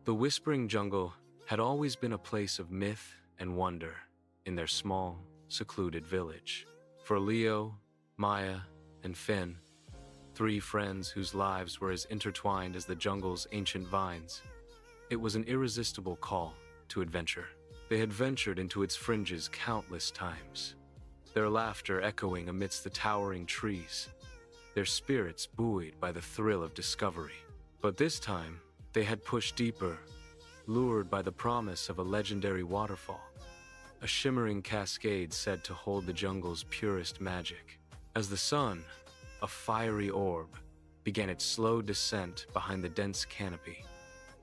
The Whispering Jungle had always been a place of myth and wonder in their small, secluded village. For Leo, Maya, and Finn, three friends whose lives were as intertwined as the jungle's ancient vines, it was an irresistible call to adventure. They had ventured into its fringes countless times, their laughter echoing amidst the towering trees, their spirits buoyed by the thrill of discovery. But this time, they had pushed deeper, lured by the promise of a legendary waterfall, a shimmering cascade said to hold the jungle's purest magic. As the sun, a fiery orb, began its slow descent behind the dense canopy,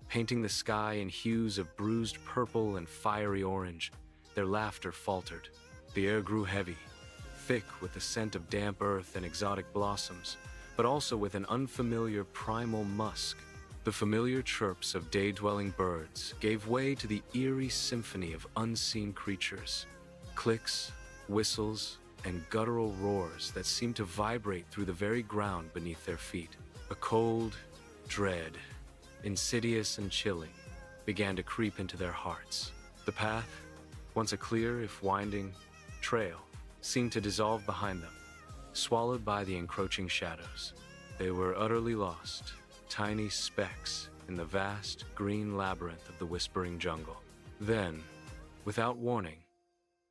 painting the sky in hues of bruised purple and fiery orange, their laughter faltered. The air grew heavy, thick with the scent of damp earth and exotic blossoms, but also with an unfamiliar primal musk. The familiar chirps of day-dwelling birds gave way to the eerie symphony of unseen creatures, clicks, whistles, and guttural roars that seemed to vibrate through the very ground beneath their feet. A cold dread, insidious and chilling, began to creep into their hearts. The path, once a clear if winding trail, seemed to dissolve behind them, swallowed by the encroaching shadows. They were utterly lost, tiny specks in the vast green labyrinth of the Whispering Jungle. Then, without warning,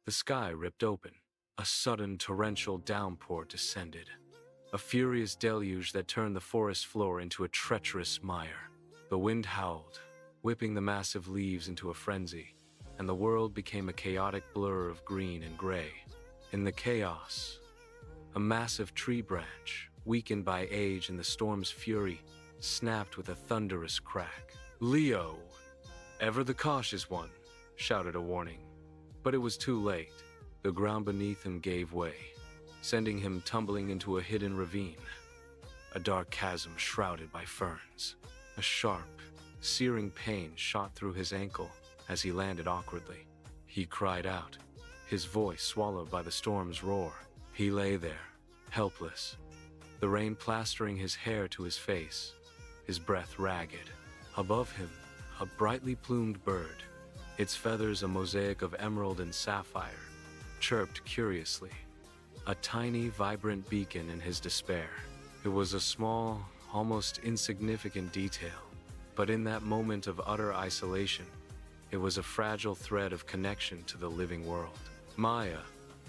the sky ripped open. A sudden torrential downpour descended, a furious deluge that turned the forest floor into a treacherous mire. The wind howled, whipping the massive leaves into a frenzy, and the world became a chaotic blur of green and gray. In the chaos, a massive tree branch, weakened by age and the storm's fury, snapped with a thunderous crack. "Leo, ever the cautious one," shouted a warning. But it was too late. The ground beneath him gave way, sending him tumbling into a hidden ravine, a dark chasm shrouded by ferns. A sharp, searing pain shot through his ankle as he landed awkwardly. He cried out, his voice swallowed by the storm's roar. He lay there, helpless, the rain plastering his hair to his face, his breath ragged. Above him, a brightly plumed bird, its feathers a mosaic of emerald and sapphire, chirped curiously, a tiny, vibrant beacon in his despair. It was a small, almost insignificant detail, but in that moment of utter isolation, it was a fragile thread of connection to the living world. Maya,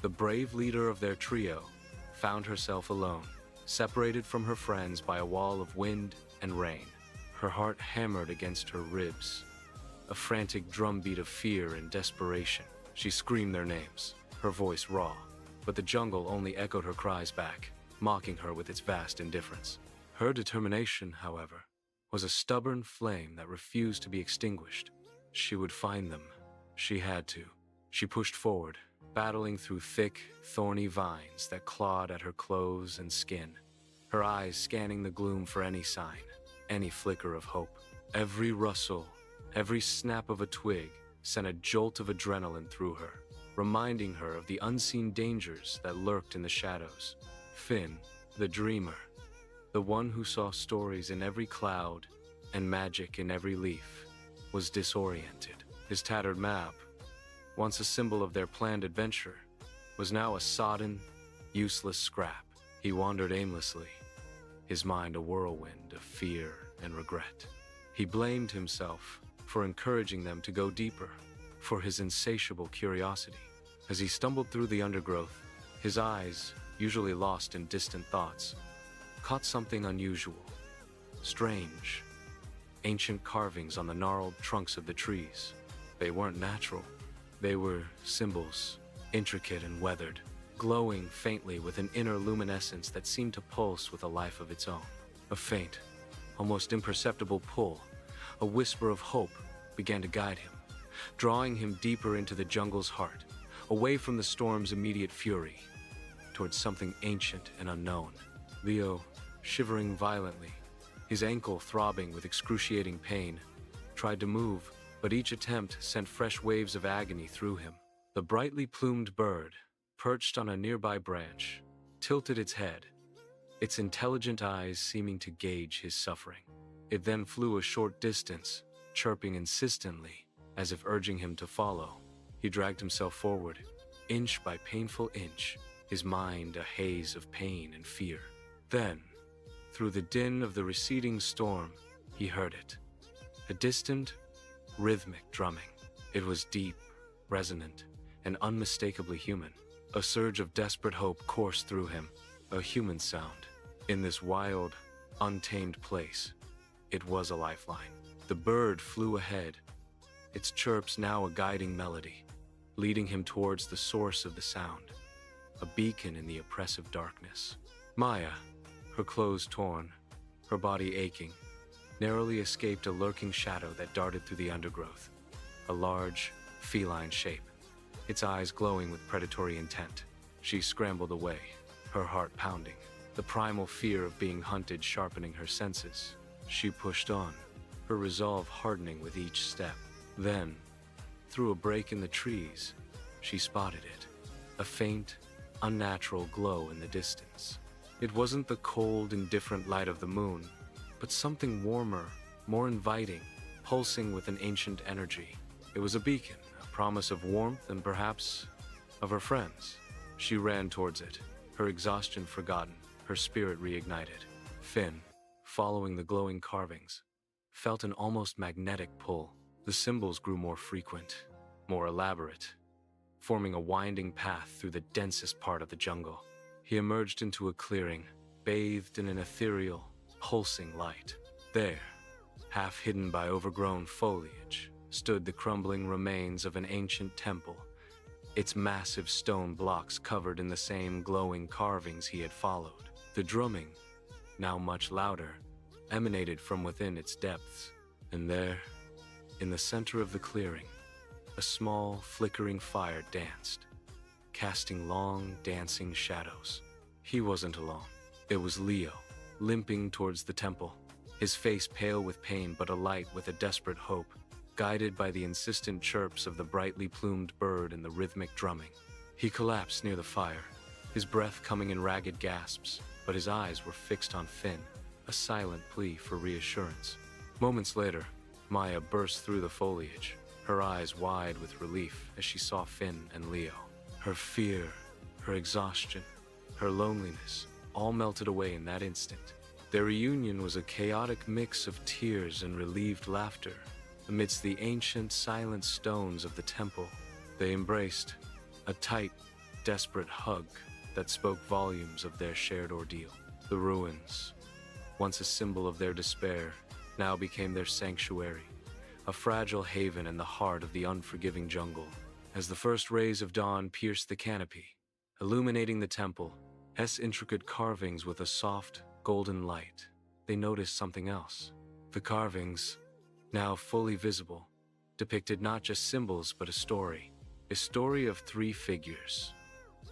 the brave leader of their trio, found herself alone, separated from her friends by a wall of wind and rain. Her heart hammered against her ribs, a frantic drumbeat of fear and desperation. She screamed their names, her voice raw, but the jungle only echoed her cries back, mocking her with its vast indifference. Her determination, however, was a stubborn flame that refused to be extinguished. She would find them. She had to. She pushed forward, battling through thick, thorny vines that clawed at her clothes and skin, her eyes scanning the gloom for any sign, any flicker of hope. Every rustle, every snap of a twig sent a jolt of adrenaline through her, reminding her of the unseen dangers that lurked in the shadows. Finn, the dreamer, the one who saw stories in every cloud and magic in every leaf, was disoriented. His tattered map, once a symbol of their planned adventure, was now a sodden, useless scrap. He wandered aimlessly, his mind a whirlwind of fear and regret. He blamed himself for encouraging them to go deeper, for his insatiable curiosity. As he stumbled through the undergrowth, his eyes, usually lost in distant thoughts, caught something unusual, strange. Ancient carvings on the gnarled trunks of the trees. They weren't natural. They were symbols, intricate and weathered, glowing faintly with an inner luminescence that seemed to pulse with a life of its own. A faint, almost imperceptible pull, a whisper of hope began to guide him, drawing him deeper into the jungle's heart, away from the storm's immediate fury, towards something ancient and unknown. Leo, shivering violently, his ankle throbbing with excruciating pain, tried to move, but each attempt sent fresh waves of agony through him. The brightly plumed bird, perched on a nearby branch, tilted its head, its intelligent eyes seeming to gauge his suffering. It then flew a short distance, chirping insistently, as if urging him to follow. He dragged himself forward, inch by painful inch, his mind a haze of pain and fear. Then, through the din of the receding storm, he heard it. A distant, rhythmic drumming. It was deep, resonant, and unmistakably human. A surge of desperate hope coursed through him, a human sound. In this wild, untamed place, it was a lifeline. The bird flew ahead, its chirps now a guiding melody, leading him towards the source of the sound, a beacon in the oppressive darkness. Maya, her clothes torn, her body aching, narrowly escaped a lurking shadow that darted through the undergrowth, a large, feline shape, its eyes glowing with predatory intent. She scrambled away, her heart pounding, the primal fear of being hunted sharpening her senses. She pushed on, her resolve hardening with each step. Then, through a break in the trees, she spotted it, a faint, unnatural glow in the distance. It wasn't the cold, indifferent light of the moon, but something warmer, more inviting, pulsing with an ancient energy. It was a beacon, a promise of warmth and perhaps of her friends. She ran towards it, her exhaustion forgotten, her spirit reignited. Finn, following the glowing carvings, felt an almost magnetic pull. The symbols grew more frequent, more elaborate, forming a winding path through the densest part of the jungle. He emerged into a clearing, bathed in an ethereal, pulsing light. There, half hidden by overgrown foliage, stood the crumbling remains of an ancient temple, its massive stone blocks covered in the same glowing carvings he had followed. The drumming, now much louder, emanated from within its depths, and there, in the center of the clearing, a small, flickering fire danced, casting long, dancing shadows. He wasn't alone. It was Leo, limping towards the temple, his face pale with pain but alight with a desperate hope, guided by the insistent chirps of the brightly plumed bird and the rhythmic drumming. He collapsed near the fire, his breath coming in ragged gasps, but his eyes were fixed on Finn, a silent plea for reassurance. Moments later, Maya burst through the foliage, her eyes wide with relief as she saw Finn and Leo. Her fear, her exhaustion, her loneliness, all melted away in that instant. Their reunion was a chaotic mix of tears and relieved laughter. Amidst the ancient, silent stones of the temple, they embraced, a tight, desperate hug that spoke volumes of their shared ordeal. The ruins, once a symbol of their despair, now became their sanctuary, a fragile haven in the heart of the unforgiving jungle. As the first rays of dawn pierced the canopy, illuminating the temple, its intricate carvings with a soft, golden light, they noticed something else. The carvings, now fully visible, depicted not just symbols but a story of three figures,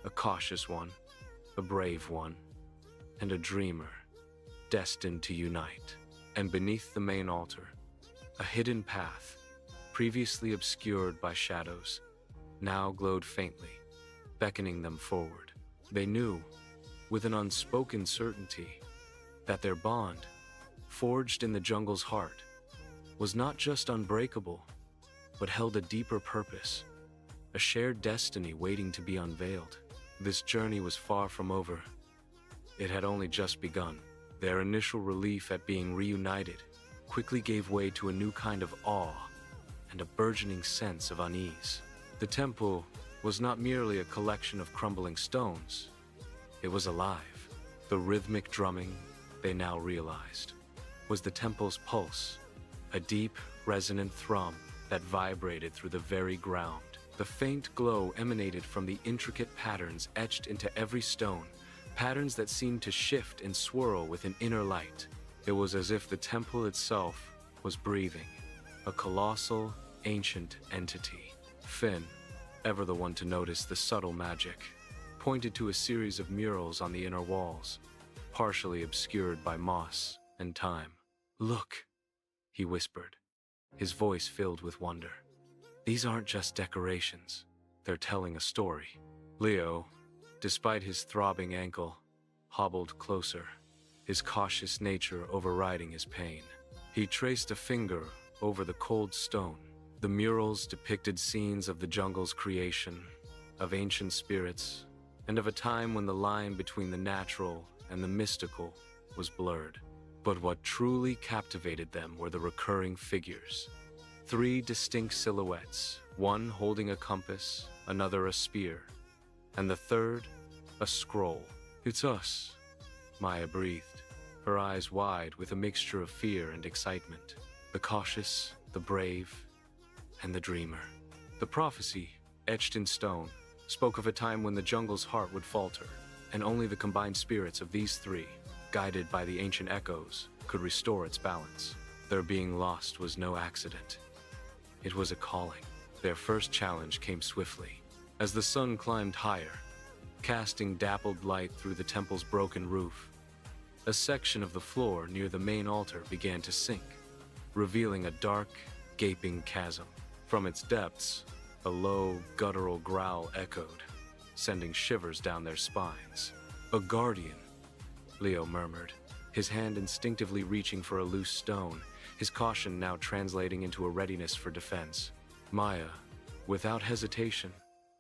a cautious one, a brave one, and a dreamer, destined to unite. And beneath the main altar, a hidden path, previously obscured by shadows, now glowed faintly, beckoning them forward. They knew, with an unspoken certainty, that their bond, forged in the jungle's heart, was not just unbreakable, but held a deeper purpose, a shared destiny waiting to be unveiled. This journey was far from over. It had only just begun. Their initial relief at being reunited quickly gave way to a new kind of awe and a burgeoning sense of unease. The temple was not merely a collection of crumbling stones. It was alive. The rhythmic drumming, they now realized, was the temple's pulse, a deep, resonant thrum that vibrated through the very ground. The faint glow emanated from the intricate patterns etched into every stone, patterns that seemed to shift and swirl with an inner light. It was as if the temple itself was breathing, a colossal, ancient entity. Finn, ever the one to notice the subtle magic, pointed to a series of murals on the inner walls, partially obscured by moss and time. "Look," he whispered, his voice filled with wonder. "These aren't just decorations, they're telling a story." Leo, despite his throbbing ankle, hobbled closer, his cautious nature overriding his pain. He traced a finger over the cold stone. The murals depicted scenes of the jungle's creation, of ancient spirits, and of a time when the line between the natural and the mystical was blurred. But what truly captivated them were the recurring figures. 3 distinct silhouettes, one holding a compass, another a spear, and the third a scroll. "It's us," Maya breathed, her eyes wide with a mixture of fear and excitement. The cautious, the brave, and the dreamer. The prophecy, etched in stone, spoke of a time when the jungle's heart would falter, and only the combined spirits of these 3, guided by the ancient echoes, could restore its balance. Their being lost was no accident. It was a calling. Their first challenge came swiftly. As the sun climbed higher, casting dappled light through the temple's broken roof, a section of the floor near the main altar began to sink, revealing a dark, gaping chasm. From its depths, a low, guttural growl echoed, sending shivers down their spines. "A guardian," Leo murmured, his hand instinctively reaching for a loose stone, his caution now translating into a readiness for defense. Maya, without hesitation,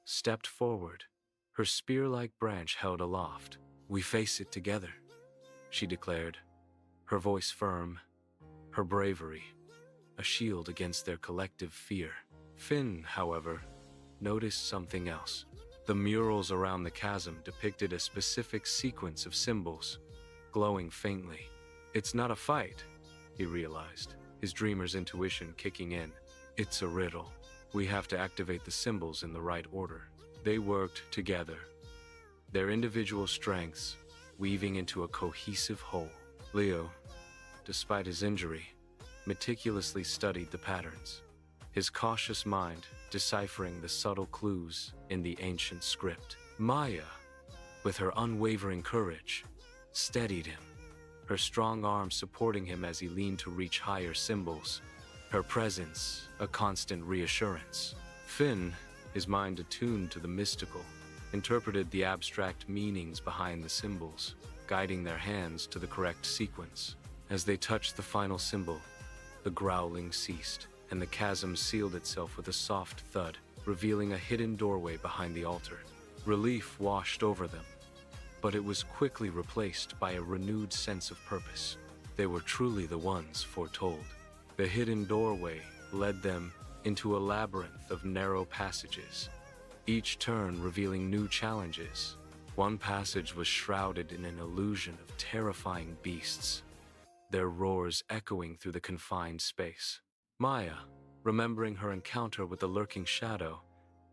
stepped forward, her spear-like branch held aloft. "We face it together," she declared, her voice firm, her bravery a shield against their collective fear. Finn, however, noticed something else. The murals around the chasm depicted a specific sequence of symbols, glowing faintly. "It's not a fight," he realized, his dreamer's intuition kicking in. "It's a riddle. We have to activate the symbols in the right order." They worked together, their individual strengths weaving into a cohesive whole. Leo, despite his injury, meticulously studied the patterns, his cautious mind deciphering the subtle clues in the ancient script. Maya, with her unwavering courage, steadied him, her strong arms supporting him as he leaned to reach higher symbols, her presence a constant reassurance. Finn, his mind attuned to the mystical, interpreted the abstract meanings behind the symbols, guiding their hands to the correct sequence. As they touched the final symbol, the growling ceased, and the chasm sealed itself with a soft thud, revealing a hidden doorway behind the altar. Relief washed over them, but it was quickly replaced by a renewed sense of purpose. They were truly the ones foretold. The hidden doorway led them into a labyrinth of narrow passages, each turn revealing new challenges. One passage was shrouded in an illusion of terrifying beasts, their roars echoing through the confined space. Maya, remembering her encounter with the lurking shadow,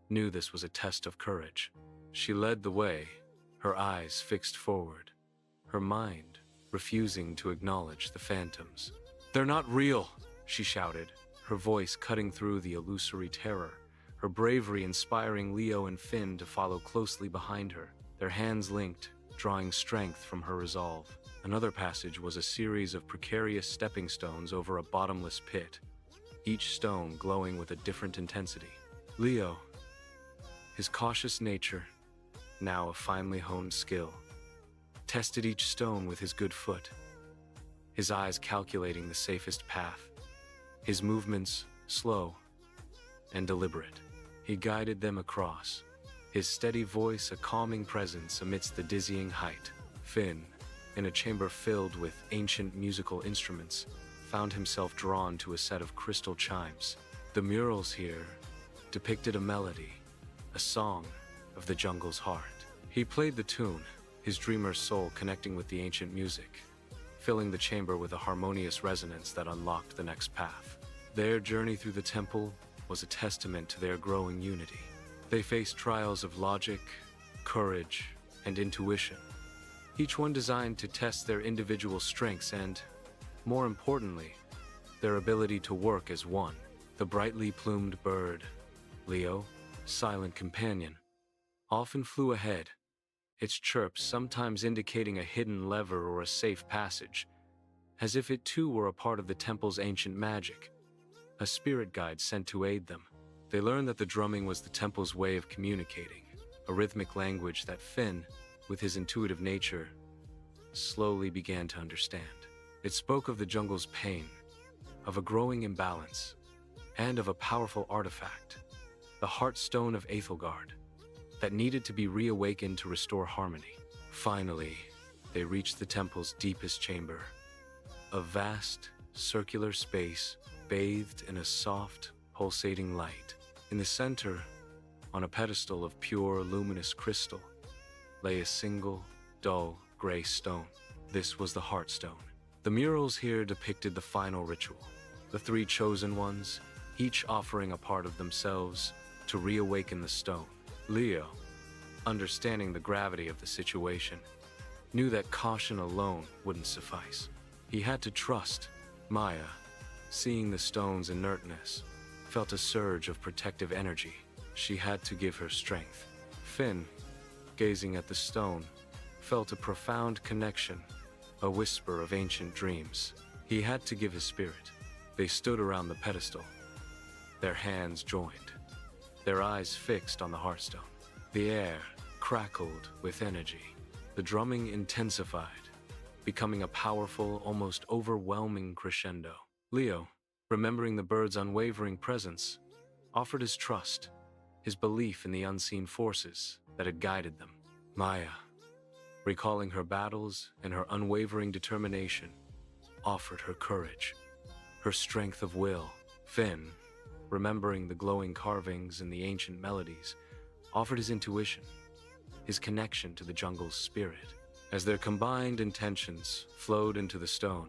knew this was a test of courage. She led the way, her eyes fixed forward, her mind refusing to acknowledge the phantoms. "They're not real," she shouted, her voice cutting through the illusory terror, her bravery inspiring Leo and Finn to follow closely behind her, their hands linked, drawing strength from her resolve. Another passage was a series of precarious stepping stones over a bottomless pit, each stone glowing with a different intensity. Leo, his cautious nature, now a finely honed skill, tested each stone with his good foot, his eyes calculating the safest path, his movements slow and deliberate. He guided them across, his steady voice a calming presence amidst the dizzying height. Finn, in a chamber filled with ancient musical instruments, found himself drawn to a set of crystal chimes. The murals here depicted a melody, a song of the jungle's heart. He played the tune, his dreamer's soul connecting with the ancient music, filling the chamber with a harmonious resonance that unlocked the next path. Their journey through the temple was a testament to their growing unity. They faced trials of logic, courage, and intuition, each one designed to test their individual strengths and, more importantly, their ability to work as one. The brightly plumed bird, Leo, silent companion, often flew ahead, its chirps sometimes indicating a hidden lever or a safe passage, as if it too were a part of the temple's ancient magic, a spirit guide sent to aid them. They learned that the drumming was the temple's way of communicating, a rhythmic language that Finn, with his intuitive nature, slowly began to understand. It spoke of the jungle's pain, of a growing imbalance, and of a powerful artifact, the Heartstone of Aethelgard, that needed to be reawakened to restore harmony. Finally, they reached the temple's deepest chamber, a vast, circular space bathed in a soft, pulsating light. In the center, on a pedestal of pure, luminous crystal, lay a single, dull, gray stone. This was the Heartstone. The murals here depicted the final ritual, the three chosen ones, each offering a part of themselves to reawaken the stone. Leo, understanding the gravity of the situation, knew that caution alone wouldn't suffice. He had to trust. Maya, seeing the stone's inertness, felt a surge of protective energy. She had to give her strength. Finn, gazing at the stone, felt a profound connection, a whisper of ancient dreams. He had to give his spirit. They stood around the pedestal, their hands joined, their eyes fixed on the Heartstone. The air crackled with energy. The drumming intensified, becoming a powerful, almost overwhelming crescendo. Leo, remembering the bird's unwavering presence, offered his trust, his belief in the unseen forces that had guided them. Maya, recalling her battles and her unwavering determination, offered her courage, her strength of will. Finn, remembering the glowing carvings and the ancient melodies, offered his intuition, his connection to the jungle's spirit. As their combined intentions flowed into the stone,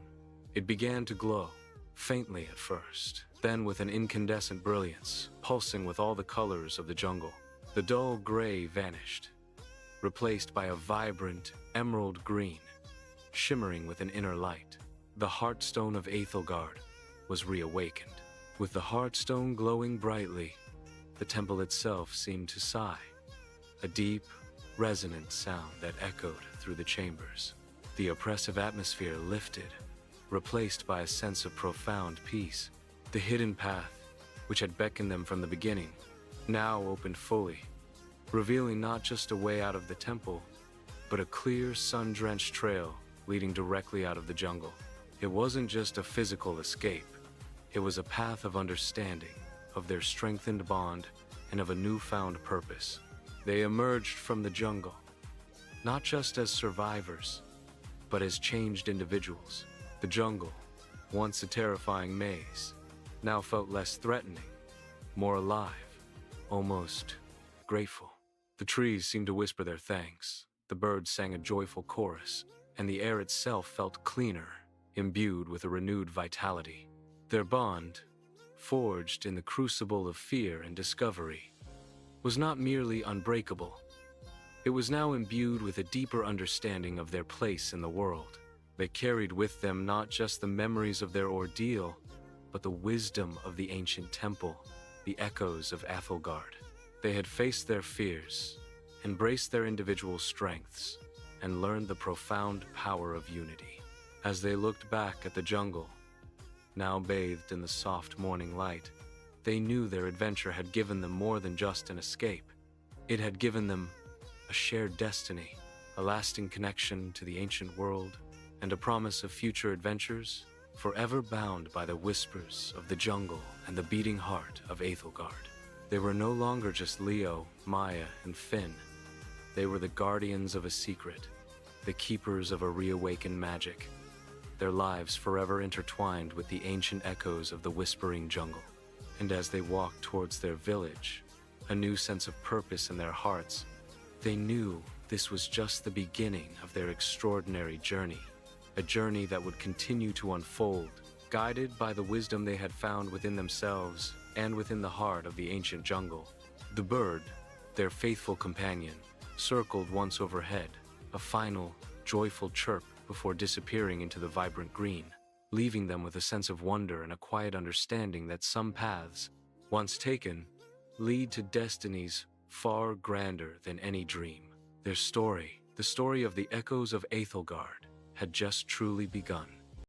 it began to glow, faintly at first, then with an incandescent brilliance, pulsing with all the colors of the jungle. The dull gray vanished, replaced by a vibrant emerald green, shimmering with an inner light. The Heartstone of Aethelgard was reawakened. With the Heartstone glowing brightly, the temple itself seemed to sigh, a deep, resonant sound that echoed through the chambers. The oppressive atmosphere lifted, replaced by a sense of profound peace. The hidden path, which had beckoned them from the beginning, now opened fully, revealing not just a way out of the temple, but a clear, sun-drenched trail leading directly out of the jungle. It wasn't just a physical escape. It was a path of understanding, of their strengthened bond, and of a newfound purpose. They emerged from the jungle, not just as survivors, but as changed individuals. The jungle, once a terrifying maze, now felt less threatening, more alive, almost grateful. The trees seemed to whisper their thanks, the birds sang a joyful chorus, and the air itself felt cleaner, imbued with a renewed vitality. Their bond, forged in the crucible of fear and discovery, was not merely unbreakable. It was now imbued with a deeper understanding of their place in the world. They carried with them not just the memories of their ordeal, but the wisdom of the ancient temple, the Echoes of Aethelgard. They had faced their fears, embraced their individual strengths, and learned the profound power of unity. As they looked back at the jungle, now bathed in the soft morning light, they knew their adventure had given them more than just an escape. It had given them a shared destiny, a lasting connection to the ancient world, and a promise of future adventures, forever bound by the whispers of the jungle and the beating heart of Aethelgard. They were no longer just Leo, Maya, and Finn. They were the guardians of a secret, the keepers of a reawakened magic, their lives forever intertwined with the ancient echoes of the whispering jungle. And as they walked towards their village, a new sense of purpose in their hearts, they knew this was just the beginning of their extraordinary journey, a journey that would continue to unfold, guided by the wisdom they had found within themselves and within the heart of the ancient jungle. The bird, their faithful companion, circled once overhead, a final, joyful chirp before disappearing into the vibrant green, leaving them with a sense of wonder and a quiet understanding that some paths, once taken, lead to destinies far grander than any dream. Their story, the story of the Echoes of Aethelgard, had just truly begun.